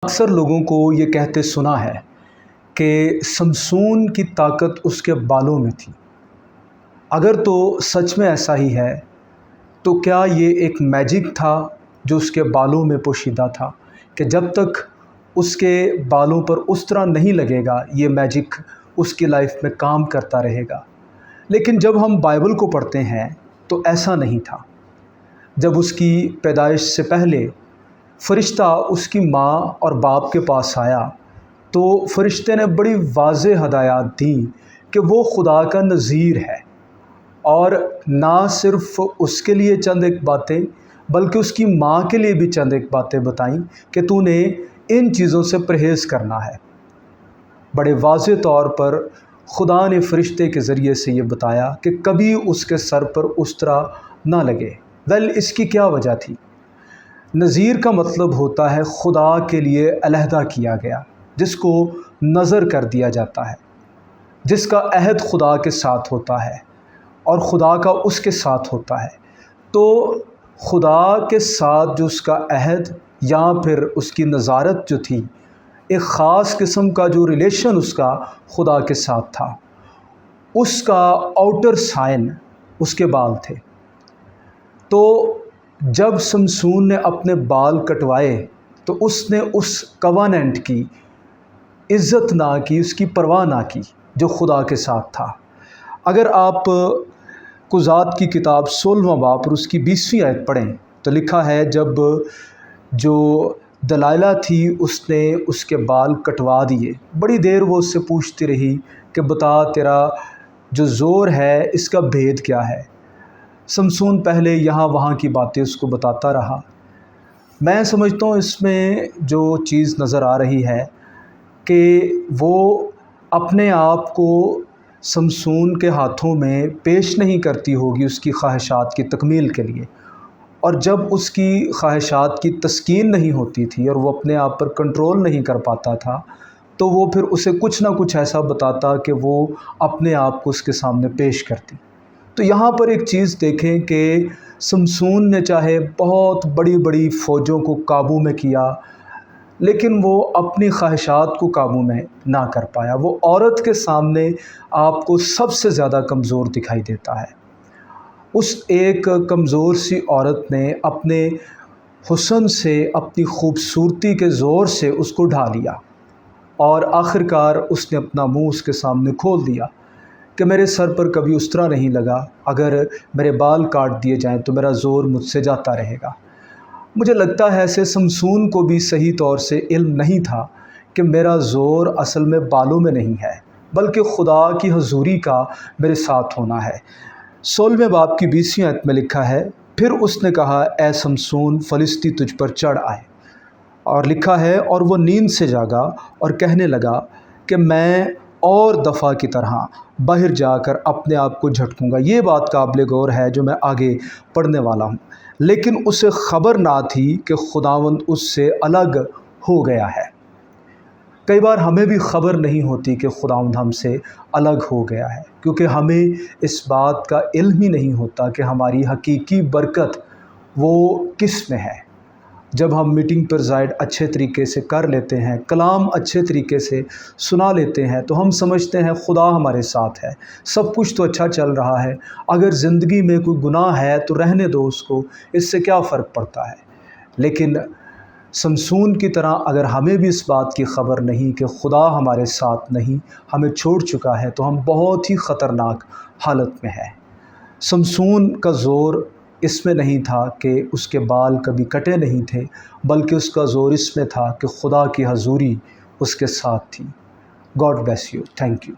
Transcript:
اکثر لوگوں کو یہ کہتے سنا ہے کہ سمسون کی طاقت اس کے بالوں میں تھی۔ اگر تو سچ میں ایسا ہی ہے تو کیا یہ ایک میجک تھا جو اس کے بالوں میں پوشیدہ تھا کہ جب تک اس کے بالوں پر اس طرح نہیں لگے گا یہ میجک اس کی لائف میں کام کرتا رہے گا؟ لیکن جب ہم بائبل کو پڑھتے ہیں تو ایسا نہیں تھا۔ جب اس کی پیدائش سے پہلے فرشتہ اس کی ماں اور باپ کے پاس آیا تو فرشتے نے بڑی واضح ہدایات دیں کہ وہ خدا کا نذیر ہے، اور نہ صرف اس کے لیے چند ایک باتیں بلکہ اس کی ماں کے لیے بھی چند ایک باتیں بتائیں کہ تو نے ان چیزوں سے پرہیز کرنا ہے۔ بڑے واضح طور پر خدا نے فرشتے کے ذریعے سے یہ بتایا کہ کبھی اس کے سر پر اس طرح نہ لگے۔ اس کی کیا وجہ تھی؟ نذیر کا مطلب ہوتا ہے خدا کے لیے علیحدہ کیا گیا، جس کو نذر کر دیا جاتا ہے، جس کا عہد خدا کے ساتھ ہوتا ہے اور خدا کا اس کے ساتھ ہوتا ہے۔ تو خدا کے ساتھ جو اس کا عہد یا پھر اس کی نظارت جو تھی، ایک خاص قسم کا جو ریلیشن اس کا خدا کے ساتھ تھا، اس کا آؤٹر سائن اس کے بال تھے۔ تو جب سمسون نے اپنے بال کٹوائے تو اس نے اس کواننٹ کی عزت نہ کی، اس کی پرواہ نہ کی جو خدا کے ساتھ تھا۔ اگر آپ قضات کی کتاب 16واں باب اور اس کی 20ویں آیت پڑھیں تو لکھا ہے، جب جو دلائلہ تھی اس نے اس کے بال کٹوا دیے، بڑی دیر وہ اس سے پوچھتی رہی کہ بتا تیرا جو زور ہے اس کا بھید کیا ہے۔ سمسون پہلے یہاں وہاں کی باتیں اس کو بتاتا رہا۔ میں سمجھتا ہوں اس میں جو چیز نظر آ رہی ہے کہ وہ اپنے آپ کو سمسون کے ہاتھوں میں پیش نہیں کرتی ہوگی اس کی خواہشات کی تکمیل کے لیے، اور جب اس کی خواہشات کی تسکین نہیں ہوتی تھی اور وہ اپنے آپ پر کنٹرول نہیں کر پاتا تھا تو وہ پھر اسے کچھ نہ کچھ ایسا بتاتا کہ وہ اپنے آپ کو اس کے سامنے پیش کرتی۔ تو یہاں پر ایک چیز دیکھیں کہ سمسون نے چاہے بہت بڑی بڑی فوجوں کو قابو میں کیا، لیکن وہ اپنی خواہشات کو قابو میں نہ کر پایا۔ وہ عورت کے سامنے آپ کو سب سے زیادہ کمزور دکھائی دیتا ہے۔ اس ایک کمزور سی عورت نے اپنے حسن سے، اپنی خوبصورتی کے زور سے اس کو ڈھا لیا، اور آخرکار اس نے اپنا منہ اس کے سامنے کھول دیا کہ میرے سر پر کبھی اس طرح نہیں لگا، اگر میرے بال کاٹ دیے جائیں تو میرا زور مجھ سے جاتا رہے گا۔ مجھے لگتا ہے ایسے سمسون کو بھی صحیح طور سے علم نہیں تھا کہ میرا زور اصل میں بالوں میں نہیں ہے بلکہ خدا کی حضوری کا میرے ساتھ ہونا ہے۔ 16ویں باب کی 20ویں آیت میں لکھا ہے، پھر اس نے کہا اے سمسون فلسطی تجھ پر چڑھ آئے، اور لکھا ہے اور وہ نیند سے جاگا اور کہنے لگا کہ میں اور دفعہ کی طرح باہر جا کر اپنے آپ کو جھٹکوں گا۔ یہ بات قابل غور ہے جو میں آگے پڑھنے والا ہوں، لیکن اسے خبر نہ تھی کہ خداوند اس سے الگ ہو گیا ہے۔ کئی بار ہمیں بھی خبر نہیں ہوتی کہ خداوند ہم سے الگ ہو گیا ہے، کیونکہ ہمیں اس بات کا علم ہی نہیں ہوتا کہ ہماری حقیقی برکت وہ کس میں ہے۔ جب ہم میٹنگ پر زائد اچھے طریقے سے کر لیتے ہیں، کلام اچھے طریقے سے سنا لیتے ہیں، تو ہم سمجھتے ہیں خدا ہمارے ساتھ ہے، سب کچھ تو اچھا چل رہا ہے، اگر زندگی میں کوئی گناہ ہے تو رہنے دو اس کو، اس سے کیا فرق پڑتا ہے۔ لیکن سمسون کی طرح اگر ہمیں بھی اس بات کی خبر نہیں کہ خدا ہمارے ساتھ نہیں، ہمیں چھوڑ چکا ہے، تو ہم بہت ہی خطرناک حالت میں ہیں۔ سمسون کا زور اس میں نہیں تھا کہ اس کے بال کبھی کٹے نہیں تھے، بلکہ اس کا زور اس میں تھا کہ خدا کی حضوری اس کے ساتھ تھی۔ God bless you, thank you.